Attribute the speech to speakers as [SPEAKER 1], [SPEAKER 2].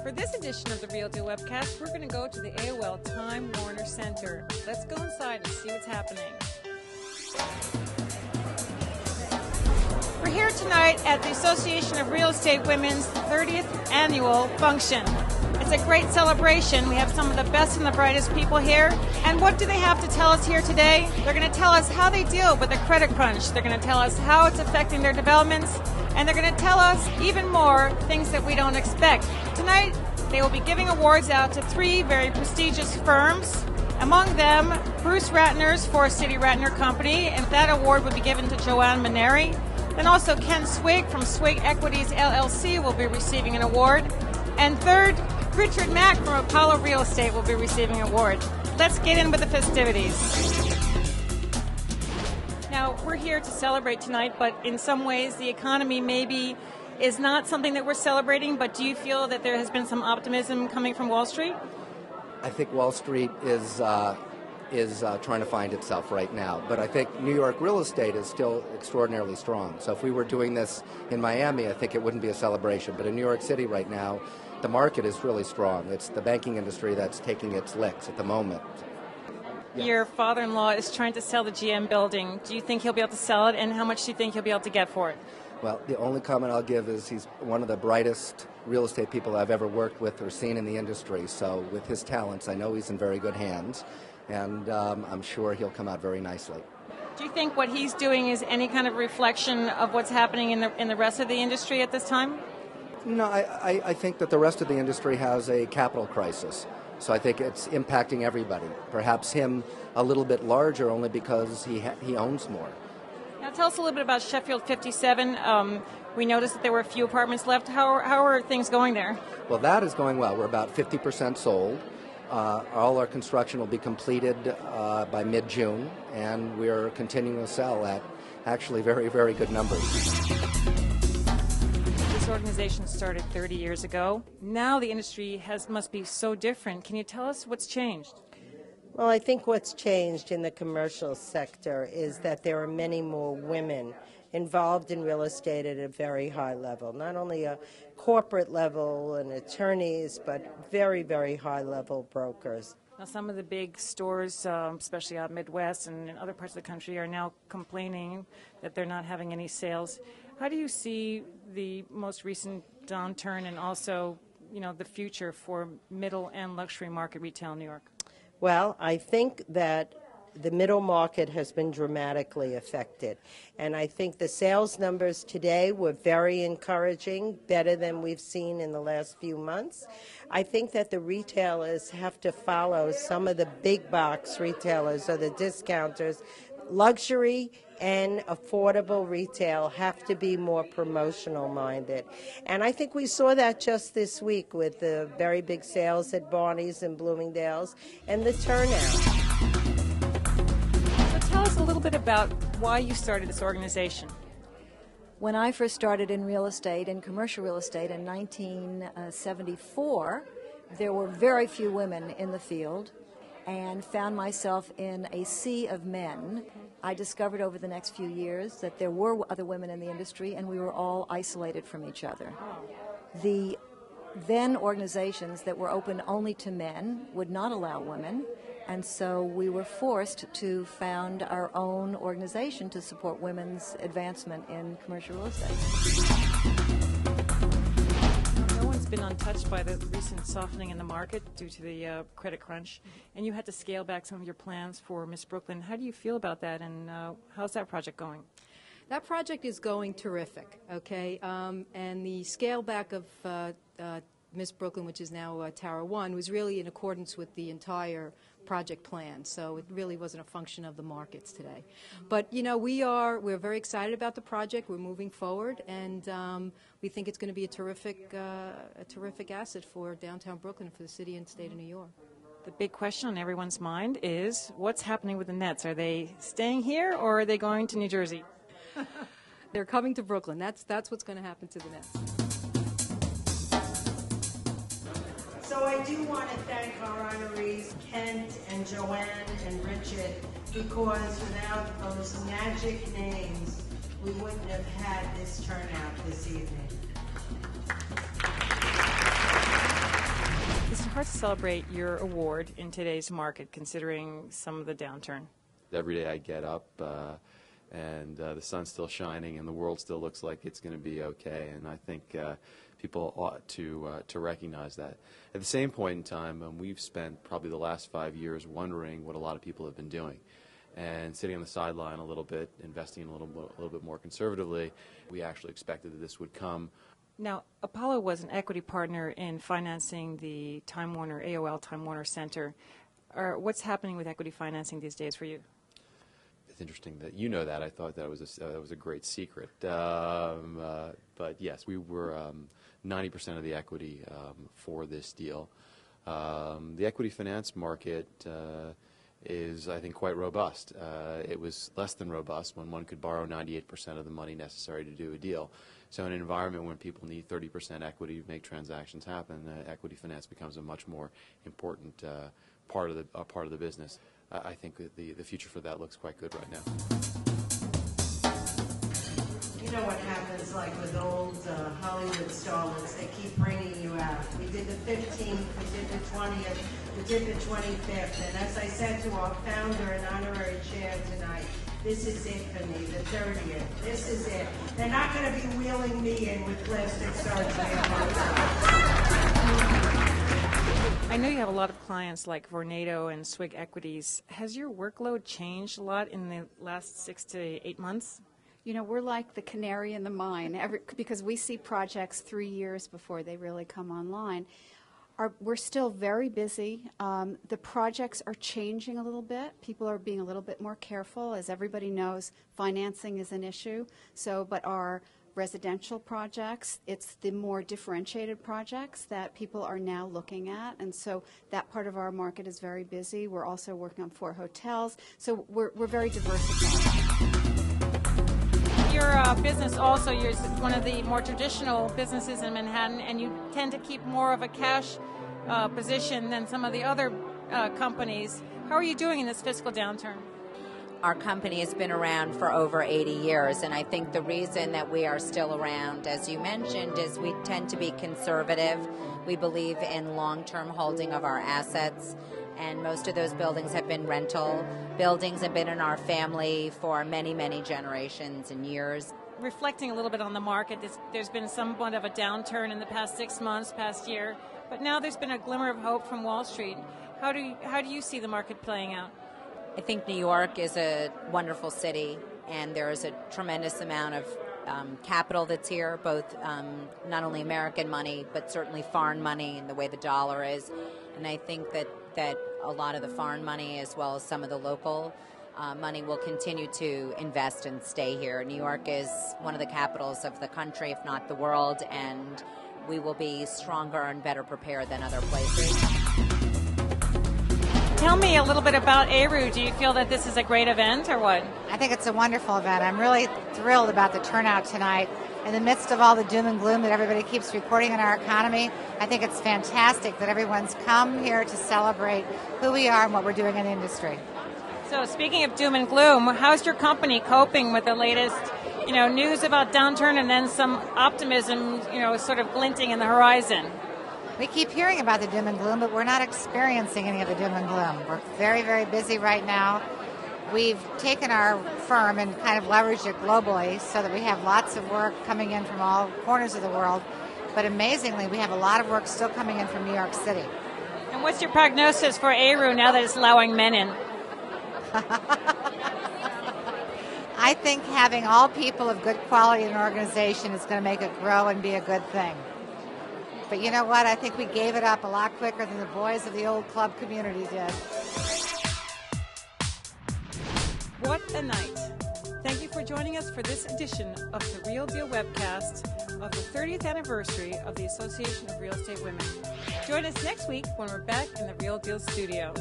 [SPEAKER 1] For this edition of the Real Deal Webcast, we're going to go to the AOL Time Warner Center. Let's go inside and see what's happening. We're here tonight at the Association of Real Estate Women's 30th Annual Function. It's a great celebration. We have some of the best and the brightest people here. And what do they have to tell us here today? They're going to tell us how they deal with the credit crunch. They're going to tell us how it's affecting their developments. And they're going to tell us even more things that we don't expect. Tonight, they will be giving awards out to 3 very prestigious firms. Among them, Bruce Ratner's Forest City Ratner Company, and that award will be given to Joanne Mineri. Then also Ken Swig from Swig Equities, LLC will be receiving an award. And third, Richard Mack from Apollo Real Estate will be receiving an award. Let's get in with the festivities. Now, we're here to celebrate tonight, but in some ways the economy maybe is not something that we're celebrating, but do you feel that there has been some optimism coming from Wall Street?
[SPEAKER 2] I think Wall Street is trying to find itself right now, but I think New York real estate is still extraordinarily strong. So if we were doing this in Miami, I think it wouldn't be a celebration, but in New York City right now, the market is really strong. It's the banking industry that's taking its licks at the moment. Yeah.
[SPEAKER 1] Your father-in-law is trying to sell the GM building. Do you think he'll be able to sell it, and how much do you think he'll be able to get for it?
[SPEAKER 2] Well, the only comment I'll give is he's one of the brightest real estate people I've ever worked with or seen in the industry. So with his talents, I know he's in very good hands, and I'm sure he'll come out very nicely.
[SPEAKER 1] Do you think what he's doing is any kind of reflection of what's happening in the rest of the industry at this time?
[SPEAKER 2] No, I think that the rest of the industry has a capital crisis. So I think it's impacting everybody. Perhaps him a little bit larger only because he owns more.
[SPEAKER 1] Now tell us a little bit about Sheffield 57. We noticed that there were a few apartments left. How are things going there?
[SPEAKER 2] Well, that is going well. We're about 50% sold. All our construction will be completed by mid-June, and we're continuing to sell at actually very, very good numbers.
[SPEAKER 1] This organization started 30 years ago. Now the industry must be so different. Can you tell us what's changed?
[SPEAKER 3] Well, I think what's changed in the commercial sector is that there are many more women involved in real estate at a very high level, not only a corporate level and attorneys, but very, very high-level brokers.
[SPEAKER 1] Now, some of the big stores, especially out Midwest and in other parts of the country, are now complaining that they're not having any sales. How do you see the most recent downturn and also, the future for middle and luxury market retail in New York?
[SPEAKER 3] Well, I think that the middle market has been dramatically affected. And I think the sales numbers today were very encouraging, better than we've seen in the last few months. I think that the retailers have to follow some of the big box retailers or the discounters. Luxury and affordable retail have to be more promotional minded. And I think we saw that just this week with the very big sales at Barney's and Bloomingdale's and the turnout.
[SPEAKER 1] So tell us a little bit about why you started this organization.
[SPEAKER 4] When I first started in real estate, in commercial real estate in 1974, there were very few women in the field, and found myself in a sea of men. I discovered over the next few years that there were other women in the industry, and we were all isolated from each other. The then organizations that were open only to men would not allow women, and so we were forced to found our own organization to support women's advancement in commercial real estate.
[SPEAKER 1] Been untouched by the recent softening in the market due to the credit crunch, and you had to scale back some of your plans for Miss Brooklyn. How do you feel about that, and how's that project going?
[SPEAKER 5] That project is going terrific, okay? And the scale back of Miss Brooklyn, which is now Tower 1, was really in accordance with the entire project plan, so it really wasn't a function of the markets today. But we're very excited about the project. We're moving forward, and we think it's going to be a terrific asset for downtown Brooklyn, for the city and state of New York.
[SPEAKER 1] The big question on everyone's mind is what's happening with the Nets? Are they staying here, or are they going to New Jersey?
[SPEAKER 5] They're coming to Brooklyn. That's what's going to happen to the Nets.
[SPEAKER 3] So I do want to thank our honorees, Kent and Joanne and Richard, because without those magic names, we wouldn't have had this turnout this evening.
[SPEAKER 1] hard to celebrate your award in today's market, considering some of the downturn.
[SPEAKER 6] Every day I get up and the sun's still shining and the world still looks like it's going to be okay, and I think people ought to recognize that. At the same point in time, we've spent probably the last 5 years wondering what a lot of people have been doing, and sitting on the sideline a little bit, investing a little bit more conservatively. We actually expected that this would come.
[SPEAKER 1] Now, Apollo was an equity partner in financing the Time Warner, AOL Time Warner Center. What's happening with equity financing these days for you?
[SPEAKER 6] It's interesting that you know that. I thought that was a great secret. But yes, we were 90% of the equity for this deal. The equity finance market is, I think, quite robust. It was less than robust when one could borrow 98% of the money necessary to do a deal. So in an environment when people need 30% equity to make transactions happen, equity finance becomes a much more important part of the business. I think that the future for that looks quite good right now.
[SPEAKER 3] You know what happens, like with old Hollywood starlets, they keep bringing you out. We did the 15th, we did the 20th, we did the 25th, and as I said to our founder and honorary chair tonight, this is it for me, the 30th. This is it. They're not going to be wheeling me in with plastic surgery.
[SPEAKER 1] I know you have a lot of clients like Vornado and Swig Equities. Has your workload changed a lot in the last 6 to 8 months?
[SPEAKER 7] You know, we're like the canary in the mine because we see projects 3 years before they really come online. We're still very busy. The projects are changing a little bit. People are being a little bit more careful. As everybody knows, financing is an issue. But our residential projects, it's the more differentiated projects that people are now looking at, and so that part of our market is very busy. We're also working on 4 hotels, so we're very diversified.
[SPEAKER 1] Your business also, you're one of the more traditional businesses in Manhattan, and you tend to keep more of a cash position than some of the other companies. How are you doing in this fiscal downturn?
[SPEAKER 8] Our company has been around for over 80 years, and I think the reason that we are still around, as you mentioned, is we tend to be conservative. We believe in long-term holding of our assets, and most of those buildings have been rental buildings, have been in our family for many, many generations and years.
[SPEAKER 1] Reflecting a little bit on the market, there's been somewhat of a downturn in the past 6 months, past year, but now there's been a glimmer of hope from Wall Street. How do you see the market playing out?
[SPEAKER 8] I think New York is a wonderful city, and there is a tremendous amount of capital that's here, both not only American money, but certainly foreign money in the way the dollar is. And I think that a lot of the foreign money, as well as some of the local money, will continue to invest and stay here. New York is one of the capitals of the country, if not the world, and we will be stronger and better prepared than other places.
[SPEAKER 1] Tell me a little bit about AREW. Do you feel that this is a great event or what?
[SPEAKER 9] I think it's a wonderful event. I'm really thrilled about the turnout tonight. In the midst of all the doom and gloom that everybody keeps reporting in our economy, I think it's fantastic that everyone's come here to celebrate who we are and what we're doing in the industry.
[SPEAKER 1] So speaking of doom and gloom, how's your company coping with the latest, news about downturn and then some optimism, sort of glinting in the horizon?
[SPEAKER 9] We keep hearing about the doom and gloom, but we're not experiencing any of the doom and gloom. We're very, very busy right now. We've taken our firm and kind of leveraged it globally so that we have lots of work coming in from all corners of the world. But amazingly, we have a lot of work still coming in from New York City.
[SPEAKER 1] And what's your prognosis for AREW now that it's allowing men in?
[SPEAKER 9] I think having all people of good quality in an organization is going to make it grow and be a good thing. But you know what? I think we gave it up a lot quicker than the boys of the old club community did.
[SPEAKER 1] What a night. Thank you for joining us for this edition of the Real Deal webcast of the 30th anniversary of the Association of Real Estate Women. Join us next week when we're back in the Real Deal studio.